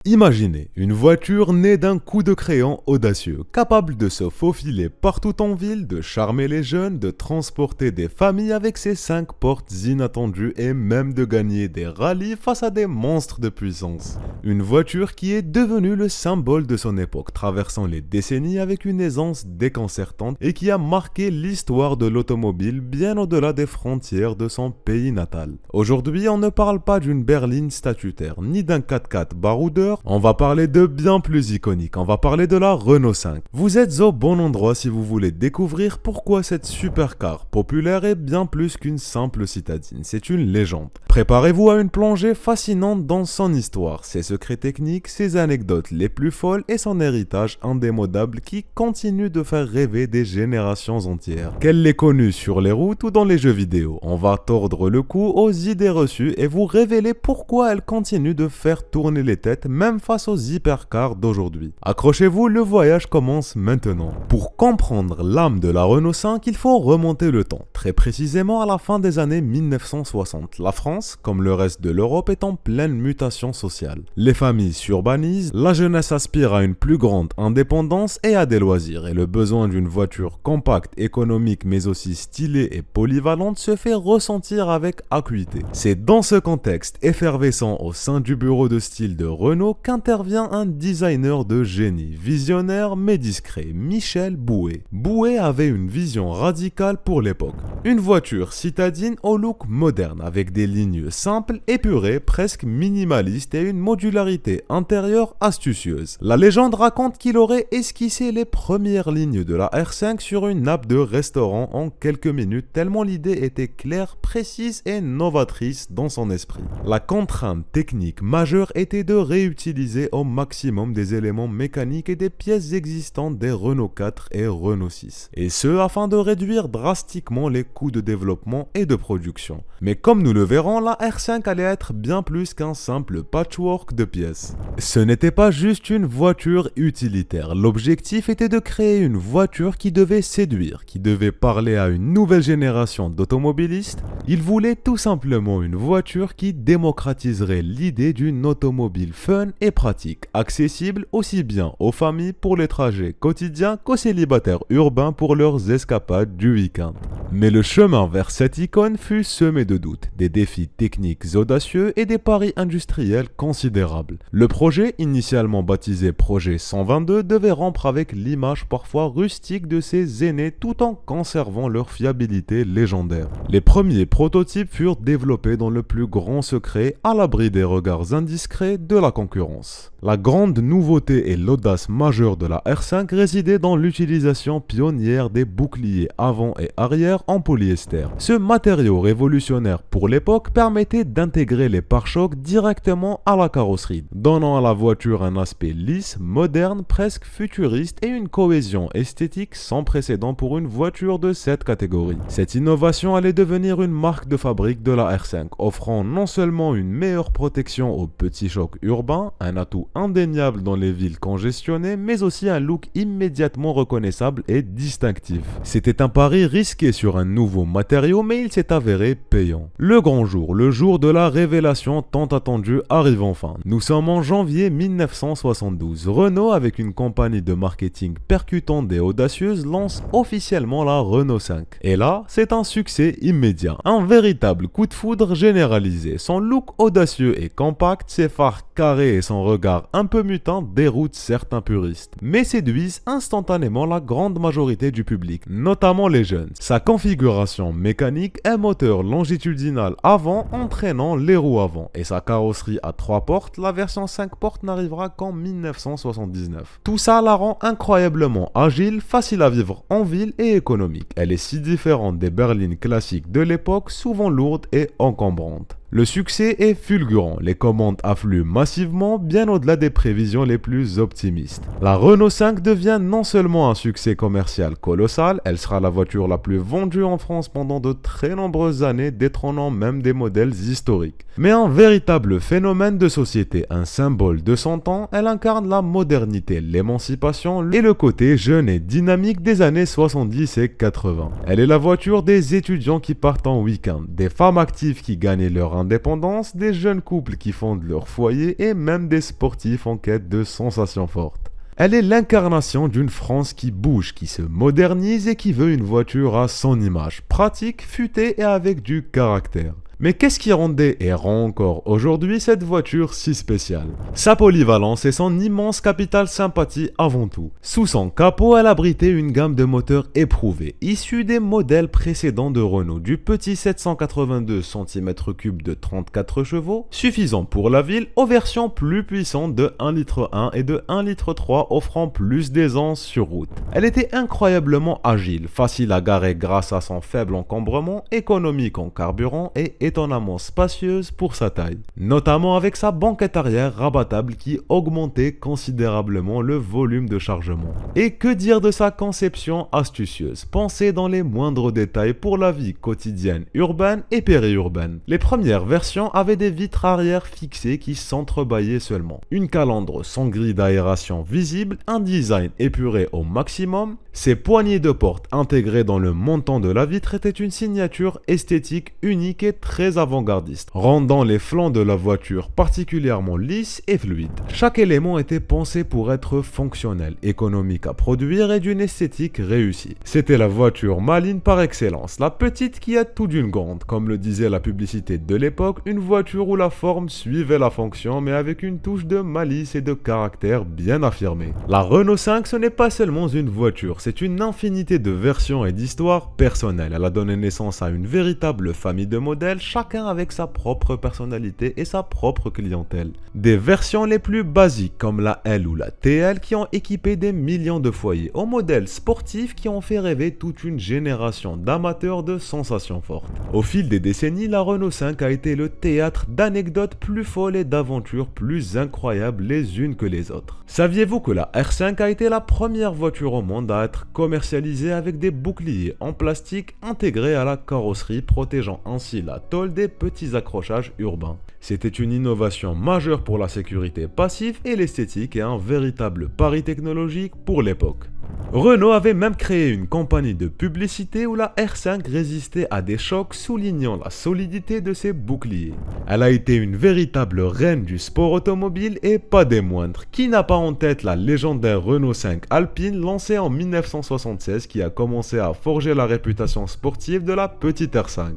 Imaginez une voiture née d'un coup de crayon audacieux, capable de se faufiler partout en ville, de charmer les jeunes, de transporter des familles avec ses 5 portes inattendues et même de gagner des rallyes face à des monstres de puissance. Une voiture qui est devenue le symbole de son époque, traversant les décennies avec une aisance déconcertante et qui a marqué l'histoire de l'automobile bien au-delà des frontières de son pays natal. Aujourd'hui, on ne parle pas d'une berline statutaire, ni d'un 4x4 baroudeur. On va parler de bien plus iconique, on va parler de la Renault 5. Vous êtes au bon endroit si vous voulez découvrir pourquoi cette supercar populaire est bien plus qu'une simple citadine, c'est une légende. Préparez-vous à une plongée fascinante dans son histoire, ses secrets techniques, ses anecdotes les plus folles et son héritage indémodable qui continue de faire rêver des générations entières. Qu'elle l'ait connue sur les routes ou dans les jeux vidéo, on va tordre le cou aux idées reçues et vous révéler pourquoi elle continue de faire tourner les têtes même face aux hypercars d'aujourd'hui. Accrochez-vous, le voyage commence maintenant. Pour comprendre l'âme de la Renault 5, il faut remonter le temps, très précisément à la fin des années 1960. La France, comme le reste de l'Europe, est en pleine mutation sociale. Les familles s'urbanisent, la jeunesse aspire à une plus grande indépendance et à des loisirs, et le besoin d'une voiture compacte, économique, mais aussi stylée et polyvalente se fait ressentir avec acuité. C'est dans ce contexte effervescent au sein du bureau de style de Renault qu'intervient un designer de génie, visionnaire mais discret, Michel Bouet. Bouet avait une vision radicale pour l'époque. Une voiture citadine au look moderne, avec des lignes simples, épurées, presque minimalistes et une modularité intérieure astucieuse. La légende raconte qu'il aurait esquissé les premières lignes de la R5 sur une nappe de restaurant en quelques minutes, tellement l'idée était claire, précise et novatrice dans son esprit. La contrainte technique majeure était de réutiliser au maximum des éléments mécaniques et des pièces existantes des Renault 4 et Renault 6. Et ce, afin de réduire drastiquement les coûts de développement et de production. Mais comme nous le verrons, la R5 allait être bien plus qu'un simple patchwork de pièces. Ce n'était pas juste une voiture utilitaire. L'objectif était de créer une voiture qui devait séduire, qui devait parler à une nouvelle génération d'automobilistes. Il voulait tout simplement une voiture qui démocratiserait l'idée d'une automobile fun et pratique, accessible aussi bien aux familles pour les trajets quotidiens qu'aux célibataires urbains pour leurs escapades du week-end. Mais le chemin vers cette icône fut semé de doutes, des défis techniques audacieux et des paris industriels considérables. Le projet, initialement baptisé Projet 122, devait rompre avec l'image parfois rustique de ses aînés tout en conservant leur fiabilité légendaire. Les premiers prototypes furent développés dans le plus grand secret, à l'abri des regards indiscrets de la concurrence. La grande nouveauté et l'audace majeure de la R5 résidait dans l'utilisation pionnière des boucliers avant et arrière en polyester. Ce matériau révolutionnaire pour l'époque permettait d'intégrer les pare-chocs directement à la carrosserie, donnant à la voiture un aspect lisse, moderne, presque futuriste et une cohésion esthétique sans précédent pour une voiture de cette catégorie. Cette innovation allait devenir une marque de fabrique de la R5, offrant non seulement une meilleure protection aux petits chocs urbains, un atout indéniable dans les villes congestionnées, mais aussi un look immédiatement reconnaissable et distinctif. C'était un pari risqué sur un nouveau matériau, mais il s'est avéré payant. Le grand jour, le jour de la révélation tant attendue, arrive enfin. Nous sommes en janvier 1972. Renault, avec une campagne de marketing percutante et audacieuse, lance officiellement la Renault 5. Et là, c'est un succès immédiat. Un véritable coup de foudre généralisé. Son look audacieux et compact, ses phares carrés et son regard un peu mutin déroutent certains puristes, mais séduisent instantanément la grande majorité du public, notamment les jeunes. Sa configuration mécanique est moteur longitudinal avant entraînant les roues avant, et sa carrosserie à 3 portes, la version 5 portes n'arrivera qu'en 1979. Tout ça la rend incroyablement agile, facile à vivre en ville et économique. Elle est si différente des berlines classiques de l'époque, souvent lourdes et encombrantes. Le succès est fulgurant, les commandes affluent massivement, bien au-delà des prévisions les plus optimistes. La Renault 5 devient non seulement un succès commercial colossal, elle sera la voiture la plus vendue en France pendant de très nombreuses années, détrônant même des modèles historiques. Mais un véritable phénomène de société, un symbole de son temps, elle incarne la modernité, l'émancipation et le côté jeune et dynamique des années 70 et 80. Elle est la voiture des étudiants qui partent en week-end, des femmes actives qui gagnent leur indépendance, des jeunes couples qui fondent leur foyer et même des sportifs en quête de sensations fortes. Elle est l'incarnation d'une France qui bouge, qui se modernise et qui veut une voiture à son image, pratique, futée et avec du caractère. Mais qu'est-ce qui rendait et rend encore aujourd'hui cette voiture si spéciale? Sa polyvalence et son immense capital sympathie avant tout. Sous son capot, elle abritait une gamme de moteurs éprouvés, issus des modèles précédents de Renault, du petit 782 cm3 de 34 chevaux, suffisant pour la ville, aux versions plus puissantes de 1,1 litre et de 1,3 litre offrant plus d'aisance sur route. Elle était incroyablement agile, facile à garer grâce à son faible encombrement, économique en carburant et étonnamment spacieuse pour sa taille, notamment avec sa banquette arrière rabattable qui augmentait considérablement le volume de chargement. Et que dire de sa conception astucieuse, pensée dans les moindres détails pour la vie quotidienne urbaine et périurbaine. Les premières versions avaient des vitres arrière fixées qui s'entrebâillaient seulement, une calandre sans grille d'aération visible, un design épuré au maximum. Ces poignées de porte intégrées dans le montant de la vitre étaient une signature esthétique unique et très avant-gardiste, rendant les flancs de la voiture particulièrement lisses et fluides. Chaque élément était pensé pour être fonctionnel, économique à produire et d'une esthétique réussie. C'était la voiture maligne par excellence, la petite qui a tout d'une grande, comme le disait la publicité de l'époque, une voiture où la forme suivait la fonction mais avec une touche de malice et de caractère bien affirmée. La Renault 5, ce n'est pas seulement une voiture, c'est une infinité de versions et d'histoires personnelles. Elle a donné naissance à une véritable famille de modèles, chacun avec sa propre personnalité et sa propre clientèle. Des versions les plus basiques comme la L ou la TL qui ont équipé des millions de foyers, aux modèles sportifs qui ont fait rêver toute une génération d'amateurs de sensations fortes. Au fil des décennies, la Renault 5 a été le théâtre d'anecdotes plus folles et d'aventures plus incroyables les unes que les autres. Saviez-vous que la R5 a été la première voiture au monde à être commercialisée avec des boucliers en plastique intégrés à la carrosserie, protégeant ainsi la tôle des petits accrochages urbains? C'était une innovation majeure pour la sécurité passive et l'esthétique et un véritable pari technologique pour l'époque. Renault avait même créé une campagne de publicité où la R5 résistait à des chocs, soulignant la solidité de ses boucliers. Elle a été une véritable reine du sport automobile et pas des moindres. Qui n'a pas en tête la légendaire Renault 5 Alpine lancée en 1976 qui a commencé à forger la réputation sportive de la petite R5?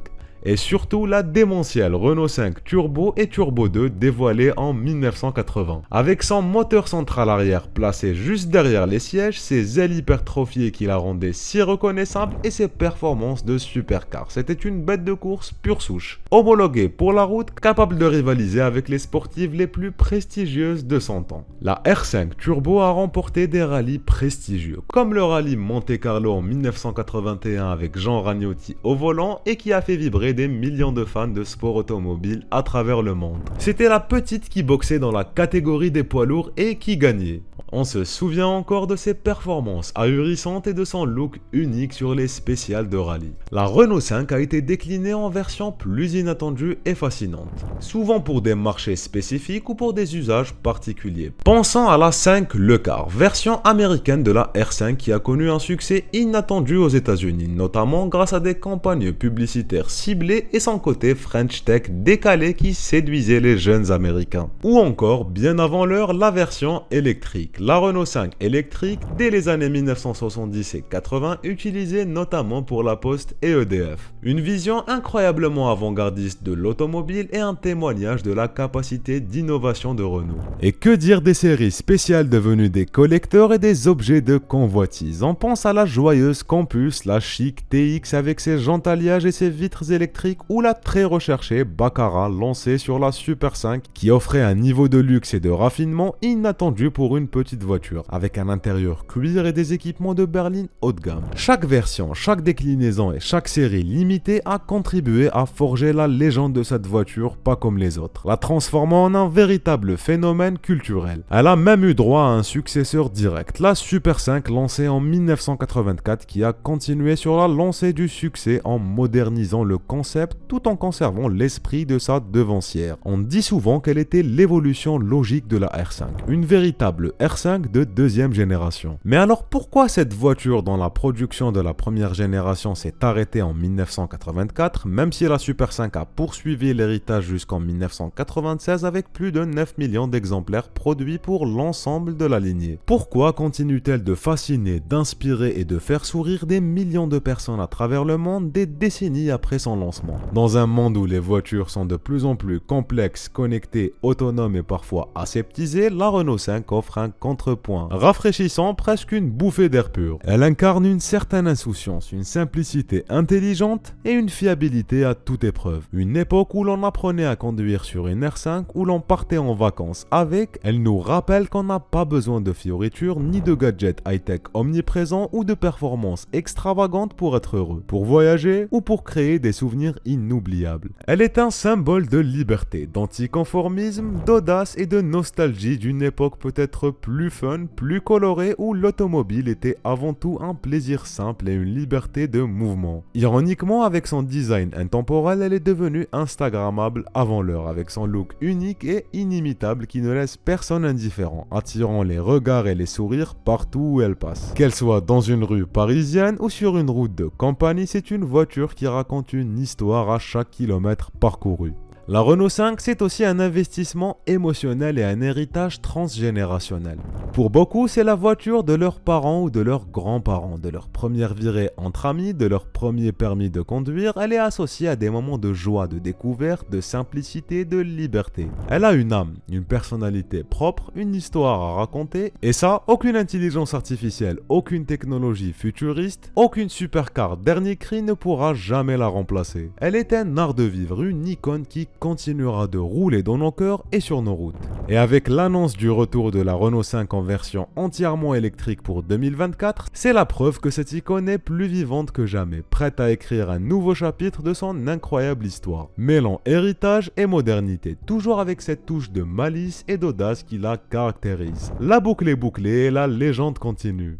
Et surtout la démentielle Renault 5 Turbo et Turbo 2 dévoilée en 1980. Avec son moteur central arrière placé juste derrière les sièges, ses ailes hypertrophiées qui la rendaient si reconnaissable et ses performances de supercar. C'était une bête de course pure souche. Homologuée pour la route, capable de rivaliser avec les sportives les plus prestigieuses de son temps. La R5 Turbo a remporté des rallyes prestigieux, comme le rallye Monte-Carlo en 1981 avec Jean Ragnotti au volant et qui a fait vibrer des millions de fans de sport automobile à travers le monde. C'était la petite qui boxait dans la catégorie des poids lourds et qui gagnait. On se souvient encore de ses performances ahurissantes et de son look unique sur les spéciales de rallye. La Renault 5 a été déclinée en versions plus inattendues et fascinantes, souvent pour des marchés spécifiques ou pour des usages particuliers. Pensons à la 5 Le Car, version américaine de la R5 qui a connu un succès inattendu aux États-Unis, notamment grâce à des campagnes publicitaires ciblées et son côté French Tech décalé qui séduisait les jeunes américains. Ou encore, bien avant l'heure, la version électrique. La Renault 5 électrique, dès les années 1970 et 80, utilisée notamment pour la Poste et EDF. Une vision incroyablement avant-gardiste de l'automobile et un témoignage de la capacité d'innovation de Renault. Et que dire des séries spéciales devenues des collecteurs et des objets de convoitise? On pense à la joyeuse Campus, la chic TX avec ses jantes alliages et ses vitres électriques ou la très recherchée Baccarat lancée sur la Super 5 qui offrait un niveau de luxe et de raffinement inattendu pour une petite voiture, avec un intérieur cuir et des équipements de berline haut de gamme. Chaque version, chaque déclinaison et chaque série limitée a contribué à forger la légende de cette voiture pas comme les autres, la transformant en un véritable phénomène culturel. Elle a même eu droit à un successeur direct, la Super 5 lancée en 1984 qui a continué sur la lancée du succès en modernisant le concept concept tout en conservant l'esprit de sa devancière. On dit souvent qu'elle était l'évolution logique de la R5, une véritable R5 de deuxième génération. Mais alors pourquoi cette voiture dont la production de la première génération s'est arrêtée en 1984, même si la Super 5 a poursuivi l'héritage jusqu'en 1996 avec plus de 9 millions d'exemplaires produits pour l'ensemble de la lignée? Pourquoi continue-t-elle de fasciner, d'inspirer et de faire sourire des millions de personnes à travers le monde des décennies après son lancement? Dans un monde où les voitures sont de plus en plus complexes, connectées, autonomes et parfois aseptisées, la Renault 5 offre un contrepoint rafraîchissant, presque une bouffée d'air pur. Elle incarne une certaine insouciance, une simplicité intelligente et une fiabilité à toute épreuve. Une époque où l'on apprenait à conduire sur une R5, où l'on partait en vacances avec, elle nous rappelle qu'on n'a pas besoin de fioritures ni de gadgets high-tech omniprésents ou de performances extravagantes pour être heureux, pour voyager ou pour créer des souvenirs inoubliables. Elle est un symbole de liberté, d'anticonformisme, d'audace et de nostalgie d'une époque peut-être plus fun, plus colorée, où l'automobile était avant tout un plaisir simple et une liberté de mouvement. Ironiquement, avec son design intemporel, elle est devenue instagrammable avant l'heure, avec son look unique et inimitable qui ne laisse personne indifférent, attirant les regards et les sourires partout où elle passe. Qu'elle soit dans une rue parisienne ou sur une route de campagne, c'est une voiture qui raconte une histoire à chaque kilomètre parcouru. La Renault 5, c'est aussi un investissement émotionnel et un héritage transgénérationnel. Pour beaucoup, c'est la voiture de leurs parents ou de leurs grands-parents, de leur première virée entre amis, de leur premier permis de conduire. Elle est associée à des moments de joie, de découverte, de simplicité, de liberté. Elle a une âme, une personnalité propre, une histoire à raconter, et ça, aucune intelligence artificielle, aucune technologie futuriste, aucune supercar dernier cri ne pourra jamais la remplacer. Elle est un art de vivre, une icône qui continuera de rouler dans nos cœurs et sur nos routes. Et avec l'annonce du retour de la Renault 5 en version entièrement électrique pour 2024, c'est la preuve que cette icône est plus vivante que jamais, prête à écrire un nouveau chapitre de son incroyable histoire, mêlant héritage et modernité, toujours avec cette touche de malice et d'audace qui la caractérise. La boucle est bouclée et la légende continue.